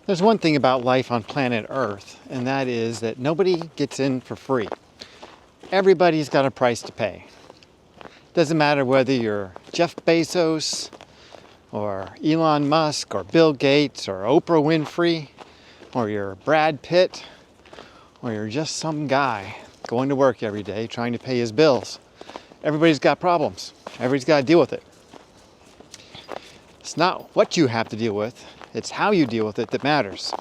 There's one thing about life on planet Earth, and that is that nobody gets in for free. Everybody's got a price to pay. Doesn't matter whether you're Jeff Bezos, or Elon Musk, or Bill Gates, or Oprah Winfrey, or you're Brad Pitt, or you're just some guy going to work every day trying to pay his bills. Everybody's got problems. Everybody's got to deal with it. It's not what you have to deal with, it's how you deal with it that matters.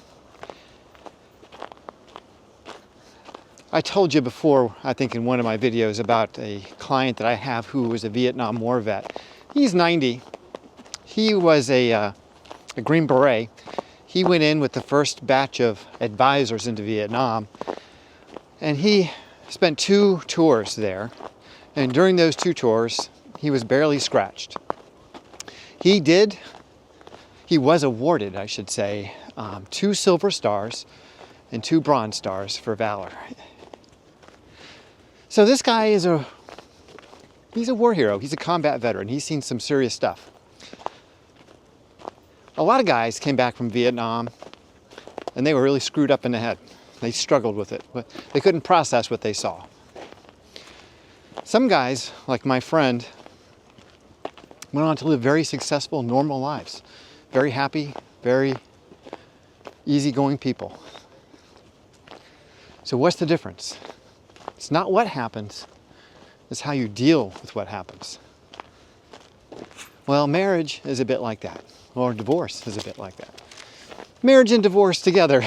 I told you before, I think in one of my videos, about a client that I have who was a Vietnam War vet. He's 90. He was a Green Beret. He went in with the first batch of advisors into Vietnam, and he spent 2 tours there. And during those 2 tours, he was barely scratched. He was awarded, I should say, 2 silver stars and 2 bronze stars for valor. So this guy he's a war hero. He's a combat veteran. He's seen some serious stuff. A lot of guys came back from Vietnam and they were really screwed up in the head. They struggled with it. They couldn't process what they saw. Some guys, like my friend, went on to live very successful, normal lives. Very happy, very easygoing people. So what's the difference? It's not what happens, it's how you deal with what happens. Well, marriage is a bit like that, or divorce is a bit like that. Marriage and divorce together,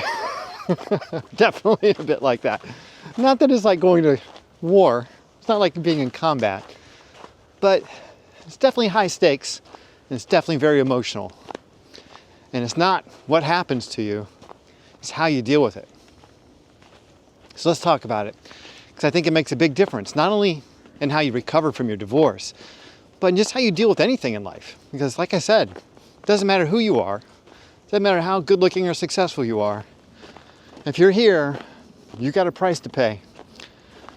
definitely a bit like that. Not that it's like going to war, it's not like being in combat, but it's definitely high stakes, and it's definitely very emotional. And it's not what happens to you, it's how you deal with it. So let's talk about it, because I think it makes a big difference, not only in how you recover from your divorce, but in just how you deal with anything in life. Because like I said, it doesn't matter who you are, it doesn't matter how good looking or successful you are. If you're here, you got a price to pay.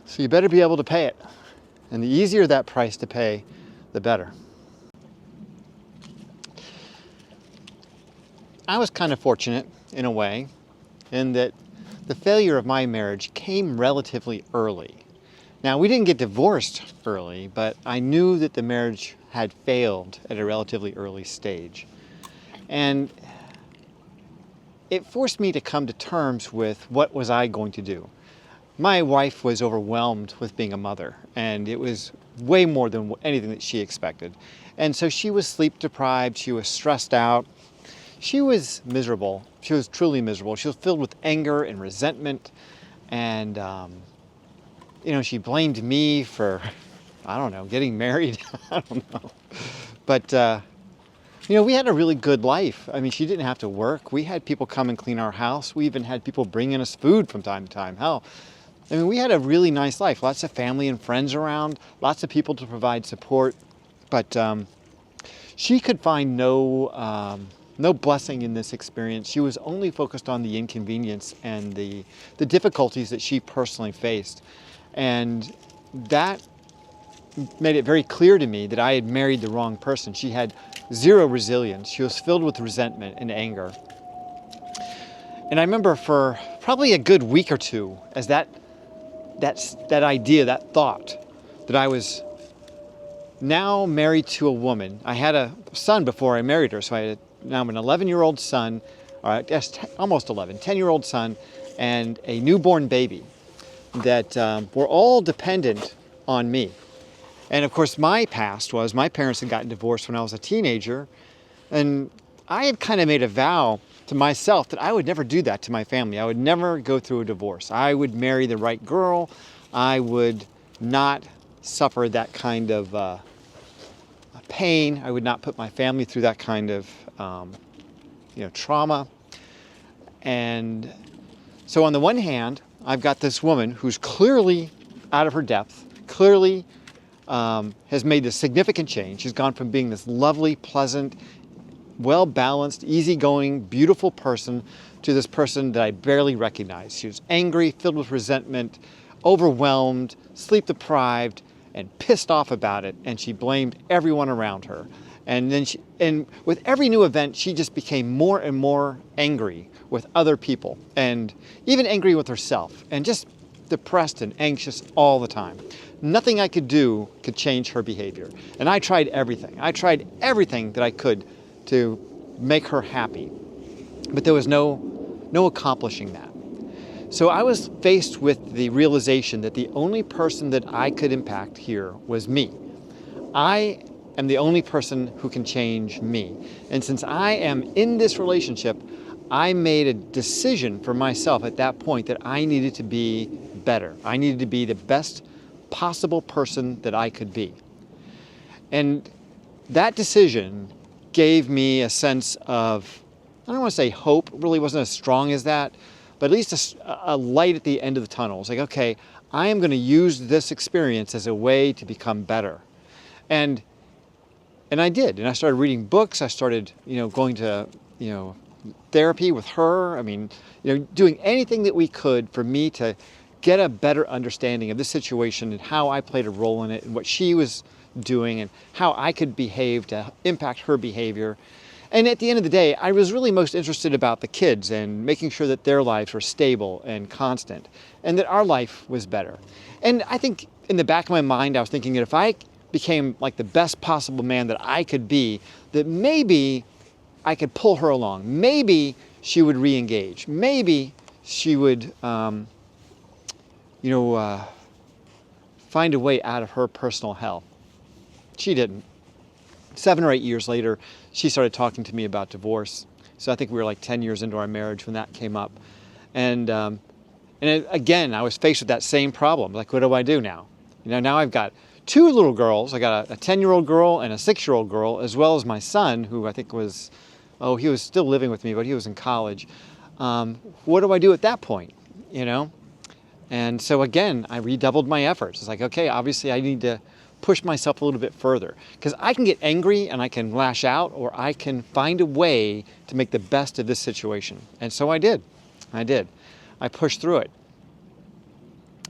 So you better be able to pay it. And the easier that price to pay, the better. I was kind of fortunate in a way in that the failure of my marriage came relatively early. Now, we didn't get divorced early, but I knew that the marriage had failed at a relatively early stage. And it forced me to come to terms with what was I going to do. My wife was overwhelmed with being a mother, and it was way more than anything that she expected. And so she was sleep deprived, she was stressed out, she was miserable. She was truly miserable. She was filled with anger and resentment, and she blamed me for, I don't know, getting married. I don't know. But we had a really good life. I mean, she didn't have to work. We had people come and clean our house. We even had people bringing us food from time to time. Hell, I mean, we had a really nice life. Lots of family and friends around, lots of people to provide support. But she could find no blessing in this experience. She was only focused on the inconvenience and the difficulties that she personally faced. And that made it very clear to me that I had married the wrong person. She had zero resilience. She was filled with resentment and anger. And I remember for probably a good week or two, as that idea, that thought, that I was now married to a woman. I had a son before I married her, so I had now I'm an 11-year-old son, or I guess almost 11, 10-year-old son, and a newborn baby that were all dependent on me. And of course, my past was my parents had gotten divorced when I was a teenager, and I had kind of made a vow to myself that I would never do that to my family. I would never go through a divorce. I would marry the right girl. I would not suffer that kind of pain. I would not put my family through that kind of trauma. And so on the one hand, I've got this woman who's clearly out of her depth, clearly has made a significant change. She's gone from being this lovely, pleasant, well-balanced, easygoing, beautiful person to this person that I barely recognized. She was angry, filled with resentment, overwhelmed, sleep deprived, and pissed off about it, and she blamed everyone around her. And with every new event, she just became more and more angry with other people, and even angry with herself, and just depressed and anxious all the time. Nothing I could do could change her behavior. And I tried everything. I tried everything that I could to make her happy. But there was no accomplishing that. So I was faced with the realization that the only person that I could impact here was me. I am the only person who can change me. And since I am in this relationship, I made a decision for myself at that point that I needed to be better. I needed to be the best possible person that I could be. And that decision gave me a sense of, I don't want to say hope, it really wasn't as strong as that, but at least a light at the end of the tunnel. It's like, okay, I am going to use this experience as a way to become better. And I did. And I started reading books. I started, going to, therapy with her. I mean, doing anything that we could for me to get a better understanding of this situation and how I played a role in it and what she was doing and how I could behave to impact her behavior. And at the end of the day, I was really most interested about the kids and making sure that their lives were stable and constant and that our life was better. And I think in the back of my mind, I was thinking that if I became like the best possible man that I could be, that maybe I could pull her along. Maybe she would re-engage. Maybe she would, find a way out of her personal hell. She didn't. 7 or 8 years later, she started talking to me about divorce. So I think we were like 10 years into our marriage when that came up. And again, I was faced with that same problem. Like, what do I do now? Now I've got 2 little girls. I got a 10-year-old girl and a 6-year-old girl, as well as my son, who I think was, he was still living with me, but he was in college. What do I do at that point, And so again, I redoubled my efforts. It's like, okay, obviously I need to push myself a little bit further because I can get angry and I can lash out, or I can find a way to make the best of this situation. And so I did. I pushed through it.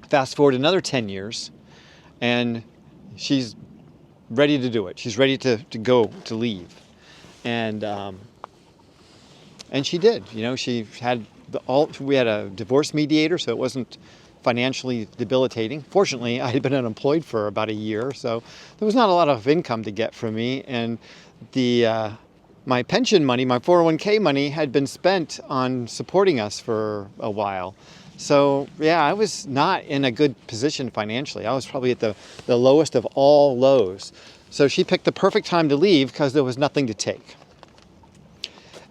Fast forward another 10 years and she's ready to do it. She's ready to leave. And she did. She had we had a divorce mediator, so it wasn't financially debilitating. Fortunately, I had been unemployed for about a year, so there was not a lot of income to get from me. And my pension money, my 401k money, had been spent on supporting us for a while. So yeah, I was not in a good position financially. I was probably at the lowest of all lows. So she picked the perfect time to leave because there was nothing to take.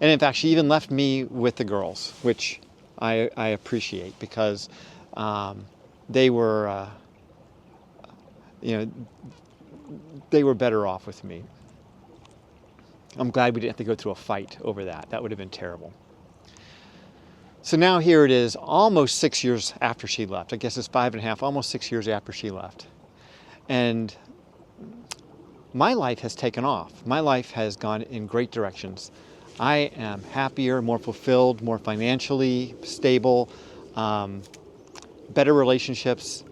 And in fact, she even left me with the girls, which I appreciate because they were, they were better off with me. I'm glad we didn't have to go through a fight over that. That would have been terrible. So now here it is, almost 6 years after she left. I guess it's 5.5, almost 6 years after she left. And my life has taken off. My life has gone in great directions. I am happier, more fulfilled, more financially stable, better relationships,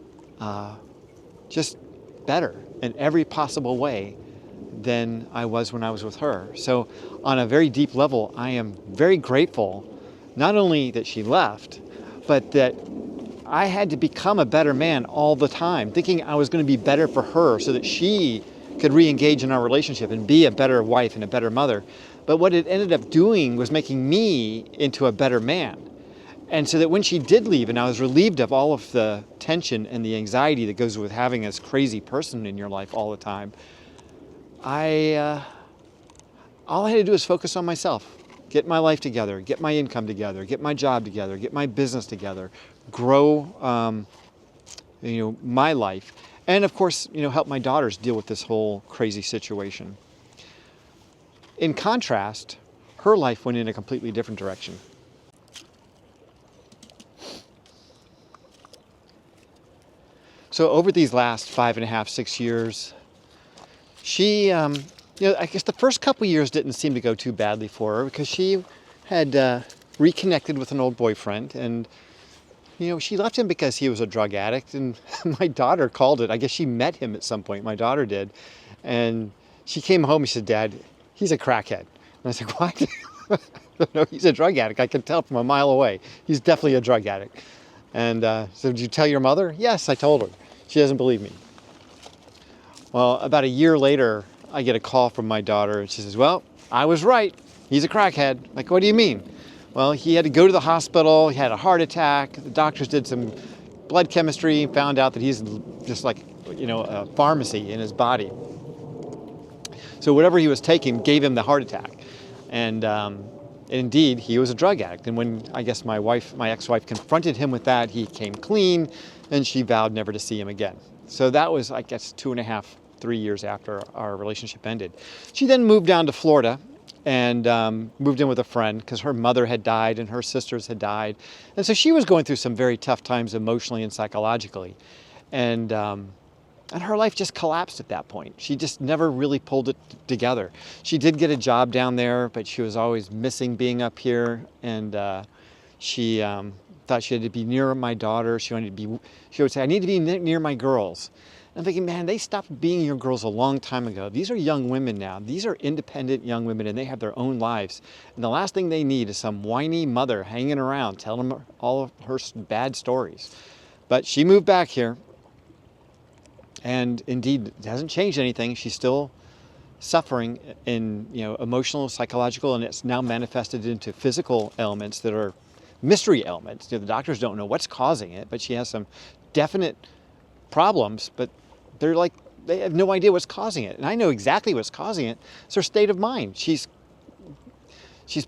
just better in every possible way than I was when I was with her. So on a very deep level, I am very grateful, not only that she left, but that I had to become a better man all the time, thinking I was going to be better for her so that she could re-engage in our relationship and be a better wife and a better mother. But what it ended up doing was making me into a better man. And so that when she did leave and I was relieved of all of the tension and the anxiety that goes with having this crazy person in your life all the time, all I had to do was focus on myself, get my life together, get my income together, get my job together, get my business together, grow, my life, and of course, help my daughters deal with this whole crazy situation. In contrast, her life went in a completely different direction. So over these last 5.5, 6 years, she, I guess the first couple years didn't seem to go too badly for her because she had reconnected with an old boyfriend, and she left him because he was a drug addict, and my daughter called it. I guess she met him at some point, my daughter did, and she came home and she said, "Dad, he's a crackhead." And I said, "What?" "No, he's a drug addict. I can tell from a mile away. He's definitely a drug addict." And so, "Did you tell your mother?" "Yes, I told her." "She doesn't believe me." Well, about a year later, I get a call from my daughter, and she says, "Well, I was right. He's a crackhead." Like, "What do you mean?" "Well, he had to go to the hospital. He had a heart attack. The doctors did some blood chemistry and found out that he's just like, a pharmacy in his body. So whatever he was taking gave him the heart attack." And indeed, he was a drug addict. And when I guess my ex-wife confronted him with that, he came clean, and she vowed never to see him again. So that was, I guess, 2.5, 3 years after our relationship ended. She then moved down to Florida and moved in with a friend because her mother had died and her sisters had died. And so she was going through some very tough times emotionally and psychologically. And her life just collapsed at that point. She just never really pulled it together. She did get a job down there, but she was always missing being up here. And she thought she had to be near my daughter. She would say, "I need to be near my girls." I'm thinking, man, they stopped being your girls a long time ago. These are young women now. These are independent young women, and they have their own lives. And the last thing they need is some whiny mother hanging around telling them all of her bad stories. But she moved back here. And indeed, it hasn't changed anything. She's still suffering in emotional, psychological, and it's now manifested into physical ailments that are mystery ailments. The doctors don't know what's causing it, but she has some definite problems, but they have no idea what's causing it. And I know exactly what's causing it. It's her state of mind. She's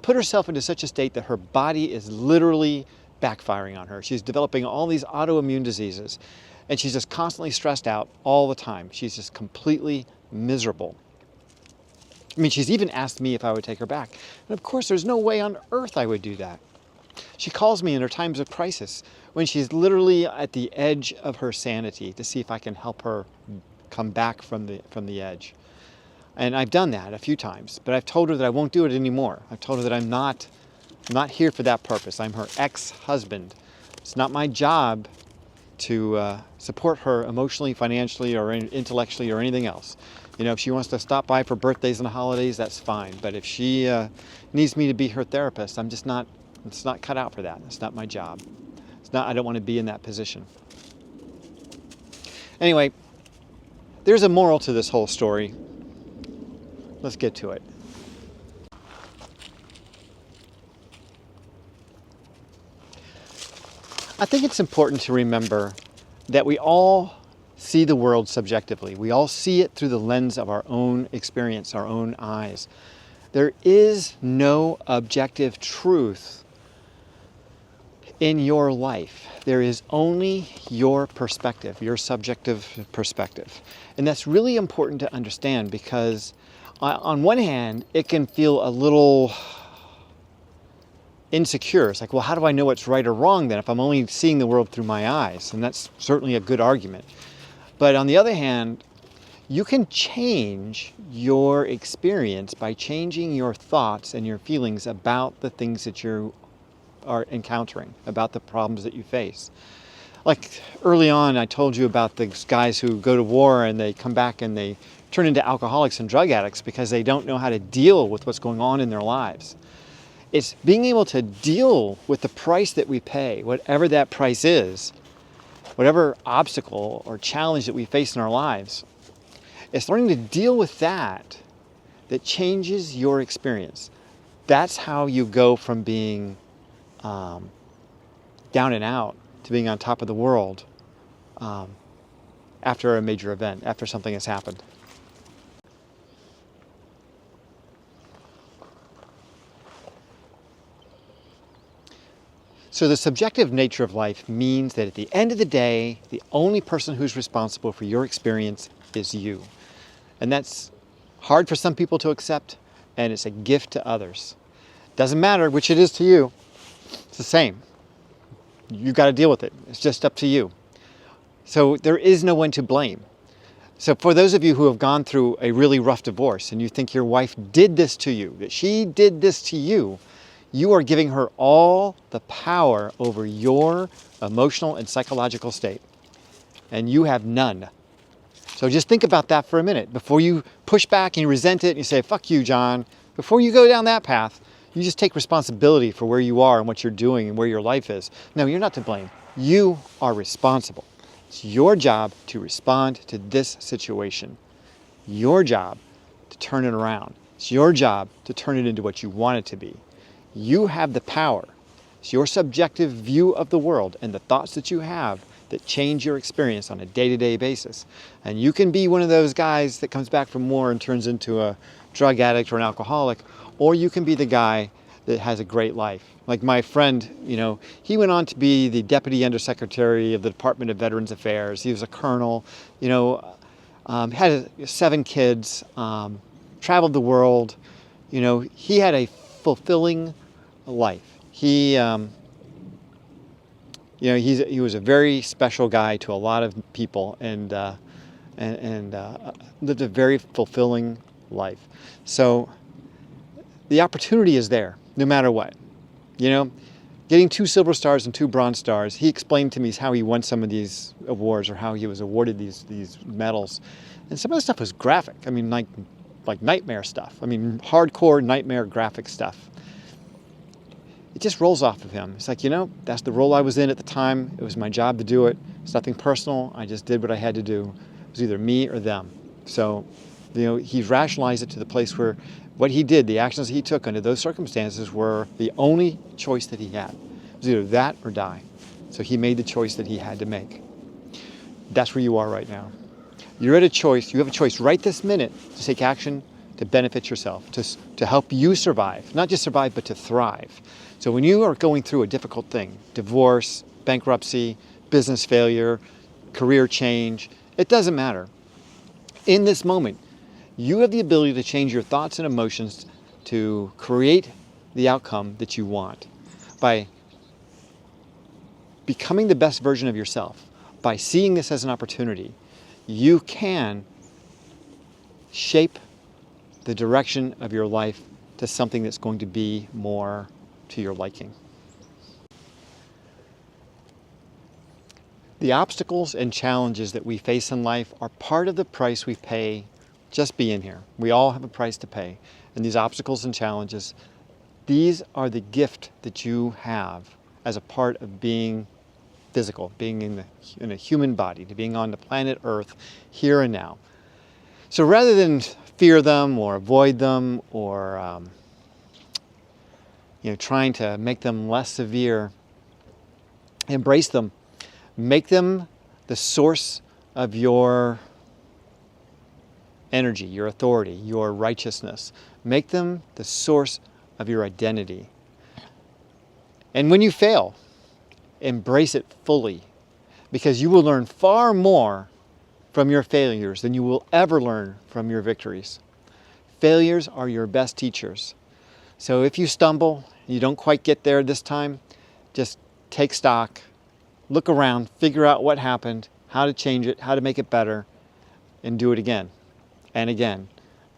put herself into such a state that her body is literally backfiring on her. She's developing all these autoimmune diseases. And she's just constantly stressed out all the time. She's just completely miserable. I mean, she's even asked me if I would take her back. And of course, there's no way on earth I would do that. She calls me in her times of crisis when she's literally at the edge of her sanity to see if I can help her come back from the edge. And I've done that a few times, but I've told her that I won't do it anymore. I've told her that I'm not here for that purpose. I'm her ex-husband. It's not my job to support her emotionally, financially, or intellectually, or anything else. If she wants to stop by for birthdays and holidays, that's fine. But if she needs me to be her therapist, it's not cut out for that. It's not my job. I don't want to be in that position. Anyway, there's a moral to this whole story. Let's get to it. I think it's important to remember that we all see the world subjectively. We all see it through the lens of our own experience, our own eyes. There is no objective truth in your life. There is only your perspective, your subjective perspective. And that's really important to understand because on one hand, it can feel a little insecure. It's like, well, how do I know what's right or wrong then if I'm only seeing the world through my eyes? And that's certainly a good argument. But on the other hand, you can change your experience by changing your thoughts and your feelings about the things that you are encountering, about the problems that you face. Like early on, I told you about the guys who go to war and they come back and they turn into alcoholics and drug addicts because they don't know how to deal with what's going on in their lives. It's being able to deal with the price that we pay, whatever that price is, whatever obstacle or challenge that we face in our lives. It's learning to deal with that changes your experience. That's how you go from being down and out to being on top of the world after a major event, after something has happened. So the subjective nature of life means that at the end of the day, the only person who's responsible for your experience is you. And that's hard for some people to accept, and it's a gift to others. Doesn't matter which it is to you, it's the same. You've got to deal with it. It's just up to you. So there is no one to blame. So for those of you who have gone through a really rough divorce and you think your wife did this to you, that she did this to you, you are giving her all the power over your emotional and psychological state. And you have none. So just think about that for a minute. Before you push back and you resent it and you say, fuck you, John, before you go down that path, you just take responsibility for where you are and what you're doing and where your life is. No, you're not to blame. You are responsible. It's your job to respond to this situation. Your job to turn it around. It's your job to turn it into what you want it to be. You have the power. It's your subjective view of the world and the thoughts that you have that change your experience on a day-to-day basis. And you can be one of those guys that comes back from war and turns into a drug addict or an alcoholic, or you can be the guy that has a great life. Like my friend, he went on to be the Deputy Undersecretary of the Department of Veterans Affairs. He was a colonel, had 7 kids, traveled the world. He had a fulfilling life. He was a very special guy to a lot of people, and lived a very fulfilling life. So the opportunity is there, no matter what. Getting 2 silver stars and 2 bronze stars, he explained to me how he won some of these awards or how he was awarded these medals. And some of the stuff was graphic. I mean, like nightmare stuff. I mean, hardcore nightmare graphic stuff. It just rolls off of him. It's like, that's the role I was in at the time. It was my job to do it. It's nothing personal. I just did what I had to do. It was either me or them. So, he's rationalized it to the place where what he did, the actions he took under those circumstances were the only choice that he had. It was either that or die. So he made the choice that he had to make. That's where you are right now. You're at a choice. You have a choice right this minute to take action to benefit yourself, to help you survive. Not just survive, but to thrive. So when you are going through a difficult thing, divorce, bankruptcy, business failure, career change, it doesn't matter. In this moment, you have the ability to change your thoughts and emotions to create the outcome that you want by becoming the best version of yourself. By seeing this as an opportunity, you can shape the direction of your life to something that's going to be more to your liking. The obstacles and challenges that we face in life are part of the price we pay just being here. We all have a price to pay. And these obstacles and challenges, these are the gift that you have as a part of being physical, being in a human body, to being on the planet Earth here and now. So rather than fear them or avoid them or trying to make them less severe, embrace them. Make them the source of your energy, your authority, your righteousness. Make them the source of your identity. And when you fail, embrace it fully, because you will learn far more from your failures than you will ever learn from your victories. Failures are your best teachers. So if you stumble, you don't quite get there this time, just take stock, look around, figure out what happened, how to change it, how to make it better, and do it again and again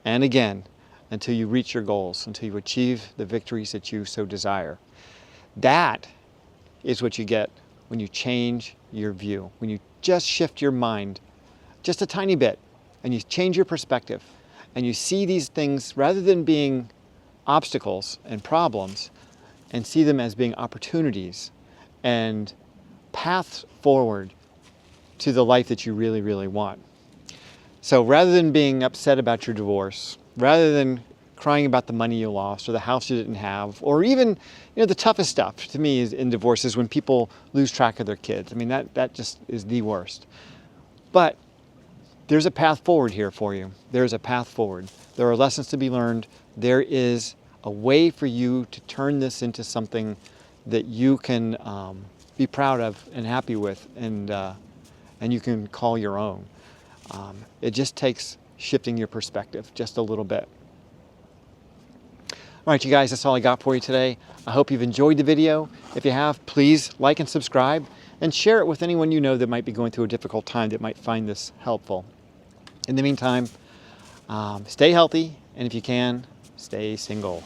and again until you reach your goals, until you achieve the victories that you so desire. That is what you get when you change your view, when you just shift your mind just a tiny bit and you change your perspective and you see these things rather than being obstacles and problems and see them as being opportunities and paths forward to the life that you really, really want. So rather than being upset about your divorce, rather than crying about the money you lost or the house you didn't have, or even the toughest stuff to me is in divorce is when people lose track of their kids. I mean, that just is the worst. But there's a path forward here for you. There's a path forward. There are lessons to be learned. There is a way for you to turn this into something that you can be proud of and happy with, and you can call your own. It just takes shifting your perspective just a little bit. All right, you guys, that's all I got for you today. I hope you've enjoyed the video. If you have, please like and subscribe and share it with anyone you know that might be going through a difficult time that might find this helpful. In the meantime, stay healthy, and if you can, stay single.